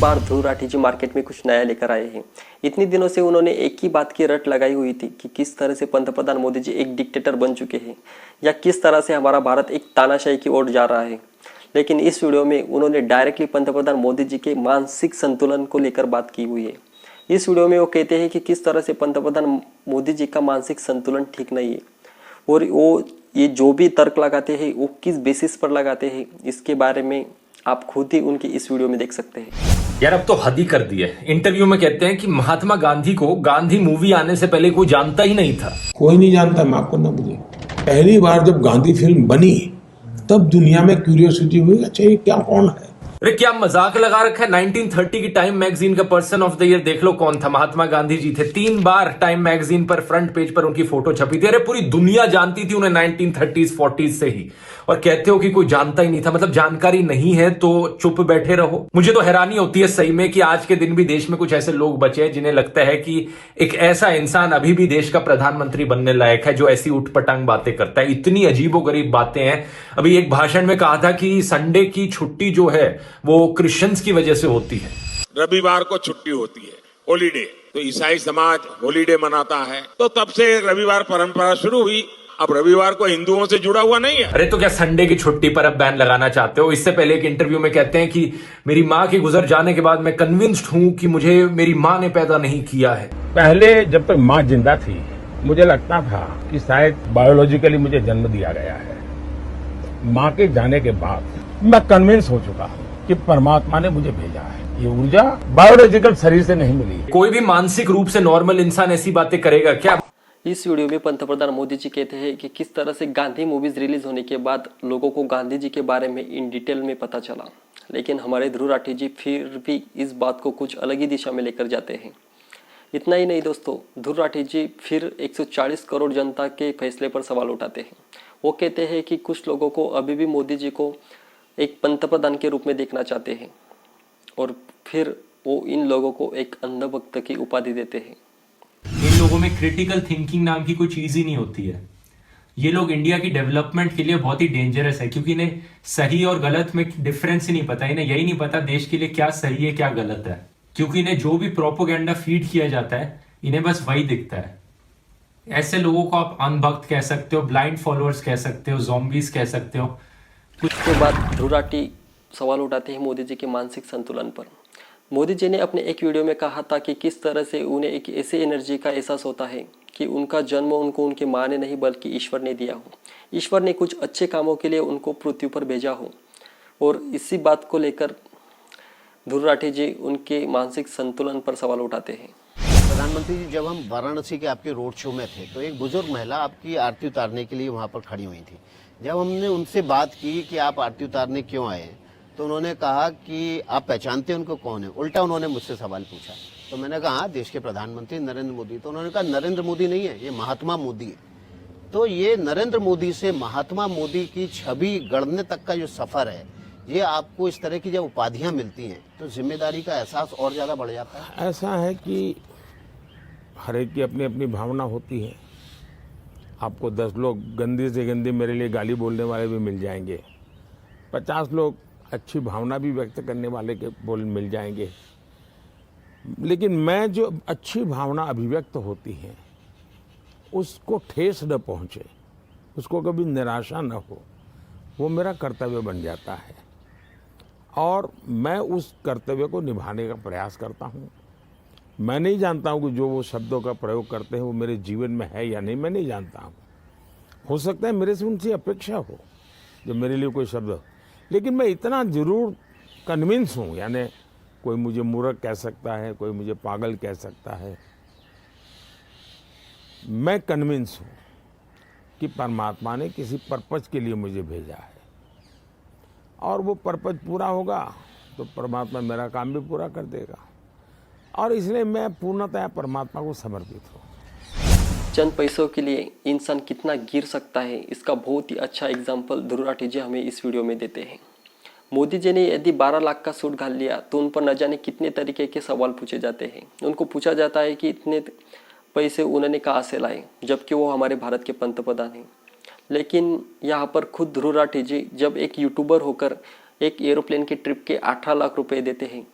बार ध्रुव राठी जी market में कुछ नया लेकर आए हैं। इतनी दिनों से उन्होंने एक ही बात की रट लगाई हुई थी कि किस तरह से पंतप्रधान मोदी जी एक डिक्टेटर बन चुके हैं या किस तरह से हमारा भारत एक तानाशाही की ओर जा रहा है। लेकिन इस वीडियो में उन्होंने डायरेक्टली पंतप्रधान मोदी जी के मानसिक संतुलन को लेकर बात की हुई है। इस वीडियो में वो कहते हैं कि किस तरह से पंतप्रधान मोदी जी का मानसिक संतुलन ठीक नहीं है और वो ये जो भी तर्क लगाते हैं वो किस बेसिस पर लगाते हैं, इसके बारे में आप खुद ही उनकी इस वीडियो में देख सकते हैं। यार अब तो हद ही कर दी है। इंटरव्यू में कहते हैं कि महात्मा गांधी को गांधी मूवी आने से पहले कोई जानता ही नहीं था। कोई नहीं जानता, माफ करना मुझे। पहली बार जब गांधी फिल्म बनी तब दुनिया में क्यूरियोसिटी हुई, अच्छा ये क्या, कौन है। अरे क्या मजाक लगा रखा है। 1930 की टाइम मैगजीन का पर्सन ऑफ द ईयर देख लो कौन था, महात्मा गांधी जी थे। 3 बार टाइम मैगजीन पर फ्रंट पेज पर उनकी फोटो छपी थी। अरे पूरी दुनिया जानती थी उन्हें 1930s 40s से ही, और कहते हो कि कोई जानता ही नहीं था। मतलब जानकारी नहीं है तो चुप बैठे रहो। मुझे तो हैरानी होती है सही में कि आज के दिन भी देश में कुछ ऐसे लोग बचे हैं जिन्हें लगता है कि एक ऐसा इंसान अभी भी देश का प्रधानमंत्री बनने लायक है जो ऐसी उठपटांग बातें करता है। इतनी अजीबोगरीब बातें हैं। अभी एक भाषण में कहा था कि संडे की छुट्टी जो है वो क्रिश्चियंस की वजह से होती है। रविवार को छुट्टी होती है, हॉलीडे। तो ईसाई समाज हॉलीडे मनाता है, तो तब से रविवार परंपरा शुरू हुई। अब रविवार को हिंदुओं से जुड़ा हुआ नहीं है। अरे तो क्या संडे की छुट्टी पर अब बैन लगाना चाहते हो? इससे पहले एक इंटरव्यू में कहते हैं कि मेरी माँ के गुजर जाने के बाद मैं कन्विंस्ड हूँ कि मुझे मेरी माँ ने पैदा नहीं किया है। पहले जब तक माँ जिंदा थी मुझे लगता था कि शायद बायोलॉजिकली मुझे जन्म दिया गया है। माँ के जाने के बाद मैं कन्विंस हो चुका हूँ कि परमात्मा ने मुझे भेजा है। ये ऊर्जा बायोलॉजिकल शरीर से नहीं मिली। कोई भी मानसिक रूप से नॉर्मल इंसान ऐसी बातें करेगा क्या? इस वीडियो में पंतप्रधान मोदी जी कहते हैं कि किस तरह से गांधी मूवीज रिलीज होने के बाद लोगों को गांधी जी के बारे में इन डिटेल में पता चला, लेकिन हमारे ध्रुव राठी जी फिर भी इस बात को कुछ अलग ही दिशा में लेकर जाते हैं। इतना ही नहीं दोस्तों, ध्रुव राठी जी फिर 140 करोड़ जनता के फैसले पर सवाल उठाते हैं। वो कहते हैं कि कुछ लोगों को अभी भी मोदी जी को एक पंतप्रधान के रूप में देखना चाहते हैं और फिर वो इन लोगों को एक अंधभक्त की उपाधि देते हैं। इन लोगों में क्रिटिकल थिंकिंग नाम की कोई चीज ही नहीं होती है। ये लोग इंडिया की डेवलपमेंट के लिए बहुत ही डेंजरस है, क्योंकि इन्हें सही और गलत में डिफरेंस ही नहीं पता। इन्हें यही नहीं पता देश के लिए क्या सही है क्या गलत है, क्योंकि इन्हें जो भी प्रोपोगेंडा फीड किया जाता है इन्हें बस वही दिखता है। ऐसे लोगों को आप अनभक्त कह सकते हो, ब्लाइंड फॉलोअर्स कह सकते हो, ज़ॉम्बीज कह सकते हो। उसके बाद ध्रुव राठी सवाल उठाते हैं मोदी जी के मानसिक संतुलन पर। मोदी जी ने अपने एक वीडियो में कहा था कि किस तरह से उन्हें एक ऐसी एनर्जी का एहसास होता है कि उनका जन्म उनको उनके माँ ने नहीं बल्कि ईश्वर ने दिया हो। ईश्वर ने कुछ अच्छे कामों के लिए उनको पृथ्वी पर भेजा हो, और इसी बात को लेकर ध्रुव राठी जी उनके मानसिक संतुलन पर सवाल उठाते हैं। प्रधानमंत्री जी, जब हम वाराणसी के आपके रोड शो में थे तो एक बुजुर्ग महिला आपकी आरती उतारने के लिए वहाँ पर खड़ी हुई थी। जब हमने उनसे बात की कि आप आरती उतारने क्यों आए, तो उन्होंने कहा कि आप पहचानते हैं उनको, कौन है। उल्टा उन्होंने मुझसे सवाल पूछा, तो मैंने कहा हाँ, देश के प्रधानमंत्री नरेंद्र मोदी। तो उन्होंने कहा नरेंद्र मोदी नहीं है, ये महात्मा मोदी है। तो ये नरेंद्र मोदी से महात्मा मोदी की छवि गढ़ने तक का जो सफर है, ये आपको इस तरह की जब उपाधियां मिलती हैं तो जिम्मेदारी का एहसास और ज्यादा बढ़ जाता है। ऐसा है कि हर एक की अपनी अपनी भावना होती है। आपको 10 लोग गंदी से गंदी मेरे लिए गाली बोलने वाले भी मिल जाएंगे, 50 लोग अच्छी भावना भी व्यक्त करने वाले के बोल मिल जाएंगे, लेकिन मैं जो अच्छी भावना अभिव्यक्त होती है उसको ठेस न पहुँचे, उसको कभी निराशा न हो, वो मेरा कर्तव्य बन जाता है और मैं उस कर्तव्य को निभाने का प्रयास करता हूँ। मैं नहीं जानता हूँ कि जो वो शब्दों का प्रयोग करते हैं वो मेरे जीवन में है या नहीं, मैं नहीं जानता हूँ। हो सकता है मेरे से उनसे अपेक्षा हो जो मेरे लिए कोई शब्द, लेकिन मैं इतना जरूर कन्विंस हूँ, यानी कोई मुझे मूर्ख कह सकता है, कोई मुझे पागल कह सकता है, मैं कन्विंस हूँ कि परमात्मा ने किसी पर्पज के लिए मुझे भेजा है और वो पर्पज पूरा होगा तो परमात्मा मेरा काम भी पूरा कर देगा, और इसलिए मैं पूर्णतः परमात्मा को समर्पित हूँ। चंद पैसों के लिए इंसान कितना गिर सकता है, इसका बहुत ही अच्छा एग्जाम्पल ध्रुव राठी जी हमें इस वीडियो में देते हैं। मोदी जी ने यदि 12 लाख का सूट घाल लिया तो उन पर न जाने कितने तरीके के सवाल पूछे जाते हैं। उनको पूछा जाता है कि इतने पैसे उन्होंने कहाँ से लाए, जबकि वो हमारे भारत के पंतप्रधान हैं। लेकिन यहाँ पर खुद ध्रुव राठी जी जब एक यूट्यूबर होकर एक एरोप्लेन की ट्रिप के 18 लाख रुपए देते हैं,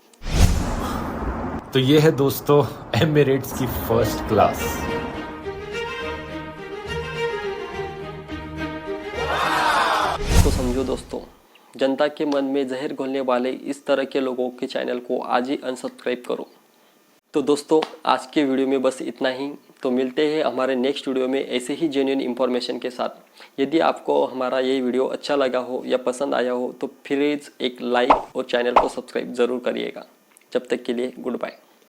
तो ये है दोस्तों एमिरेट्स की फर्स्ट क्लास। तो समझो दोस्तों, जनता के मन में जहर घोलने वाले इस तरह के लोगों के चैनल को आज ही अनसब्सक्राइब करो। तो दोस्तों आज के वीडियो में बस इतना ही। तो मिलते हैं हमारे नेक्स्ट वीडियो में ऐसे ही जेन्युइन इन्फॉर्मेशन के साथ। यदि आपको हमारा ये वीडियो अच्छा लगा हो या पसंद आया हो तो प्लीज़ एक लाइक और चैनल को सब्सक्राइब ज़रूर करिएगा। जब तक के लिए गुड बाय।